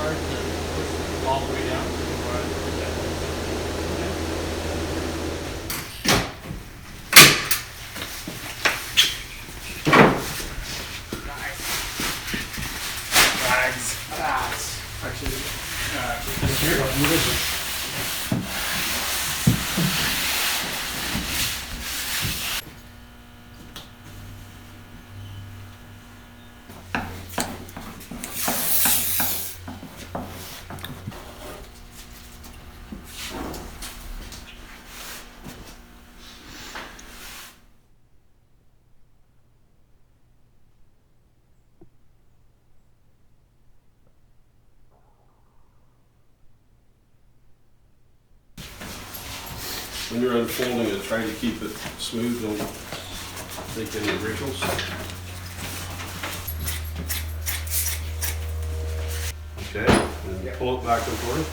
hard to push all the way down. When you're unfolding it, try to keep it smooth, don't take any wrinkles. Okay, and pull it back and forth.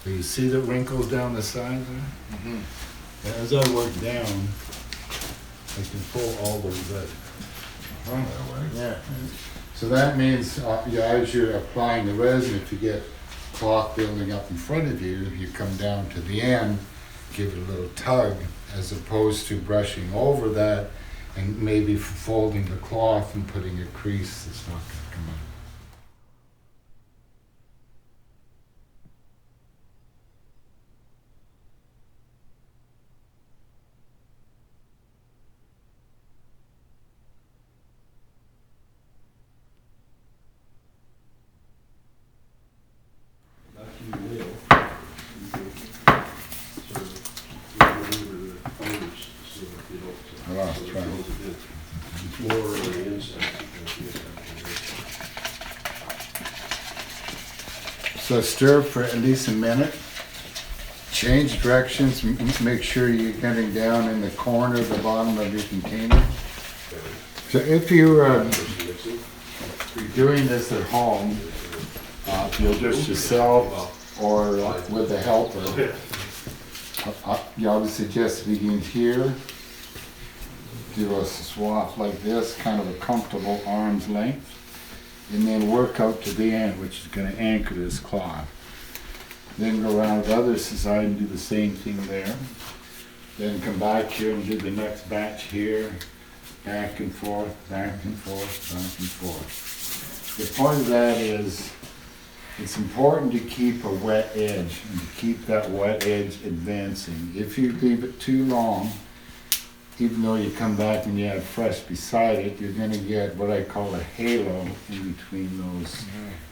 You see the wrinkles down the side there? Mm-hmm. As I work down, I can pull all those out. Yeah. So that means as you're applying the resin, if you get cloth building up in front of you, you come down to the end, give it a little tug, as opposed to brushing over that and maybe folding the cloth and putting a crease that's not going to come out. So stir for at least a minute. Change directions. Make sure you're getting down in the corner, the bottom of your container. So if you're doing this at home, you'll just yourself or with a helper. I would suggest begin here. Do a swath like this, kind of a comfortable arm's length. And then work out to the end, which is going to anchor this cloth. Then go around the other side and do the same thing there. Then come back here and do the next batch here. Back and forth, back and forth, back and forth. The point of that is, it's important to keep a wet edge and to keep that wet edge advancing. If you leave it too long, even though you come back and you have fresh beside it, you're going to get what I call a halo in between those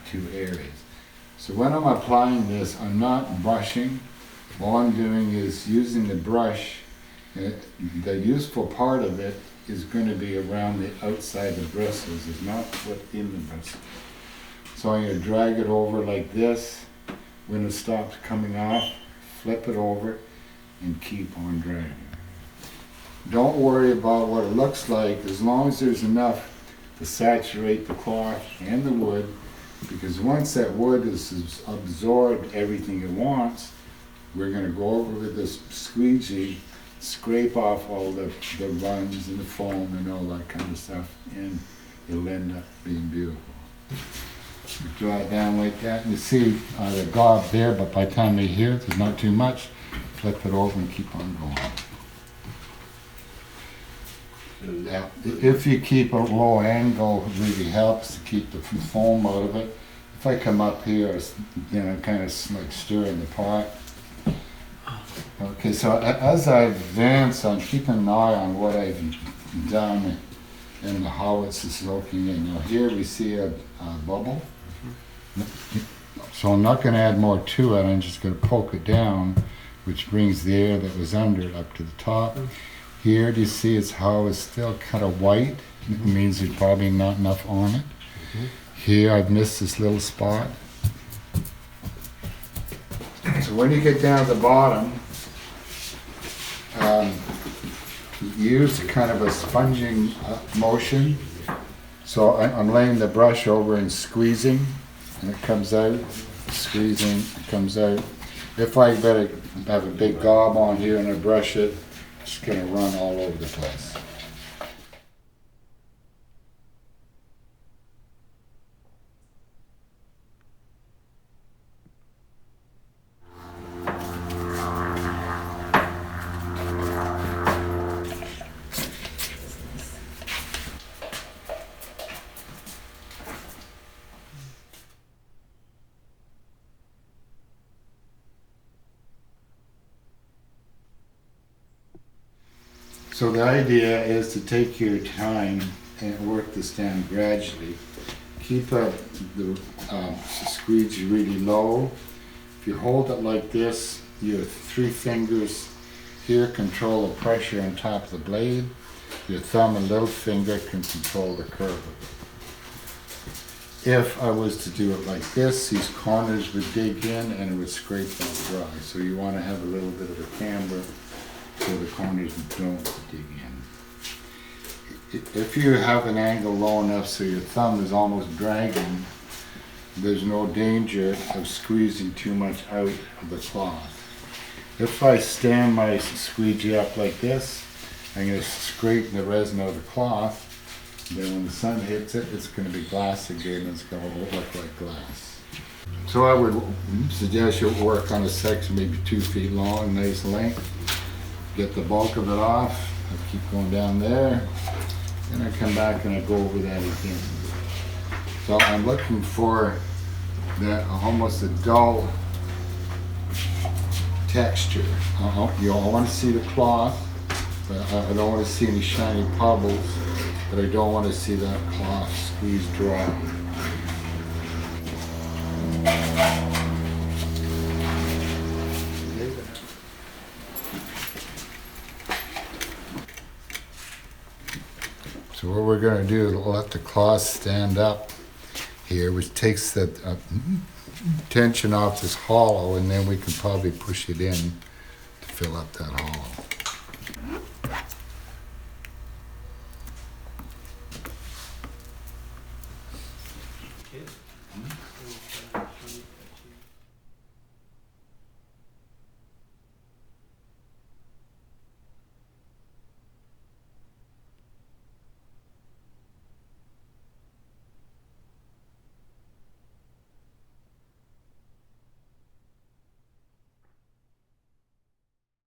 two areas. So when I'm applying this, I'm not brushing. All I'm doing is using the brush. The useful part of it is going to be around the outside of the bristles. It's not within the bristles. So I'm going to drag it over like this. When it stops coming off, flip it over and keep on dragging. Don't worry about what it looks like as long as there's enough to saturate the cloth and the wood, because once that wood has absorbed everything it wants, we're going to go over with this squeegee, scrape off all the runs and the foam and all that kind of stuff, and it'll end up being beautiful. You draw it down like that, and you see the gob there, but by the time they hear it, there's not too much. Flip it over and keep on going. Yeah, if you keep a low angle, it really helps to keep the foam out of it. If I come up here, kind of like stirring the pot. Okay, so as I advance, I'm keeping an eye on what I've done and how it's soaking in. Now here we see a bubble. So I'm not going to add more to it, I'm just going to poke it down, which brings the air that was under it up to the top. Here, do you see how it's still kind of white? It means there's probably not enough on it. Here, I've missed this little spot. So when you get down to the bottom, use kind of a sponging motion. So I'm laying the brush over and squeezing, and it comes out, squeezing, it comes out. If I better have a big gob on here and I brush it, it's going to run all over the place. So the idea is to take your time and work this down gradually. Keep the squeegee really low. If you hold it like this, your 3 fingers here control the pressure on top of the blade. Your thumb and little finger can control the curve of it. If I was to do it like this, these corners would dig in and it would scrape them dry. So you want to have a little bit of a camber so the corners don't dig in. If you have an angle low enough so your thumb is almost dragging, there's no danger of squeezing too much out of the cloth. If I stand my squeegee up like this, I'm going to scrape the resin out of the cloth. Then when the sun hits it, it's going to be glass again and it's going to look like glass. So I would suggest you work on a section maybe 2 feet long, nice length. Get the bulk of it off. I keep going down there. Then I come back and I go over that again. So I'm looking for that almost a dull texture. You all want to see the cloth, but I don't want to see any shiny bubbles, but I don't want to see that cloth squeeze dry. So what we're going to do is let the cloth stand up here, which takes the tension off this hollow, and then we can probably push it in to fill up that hollow.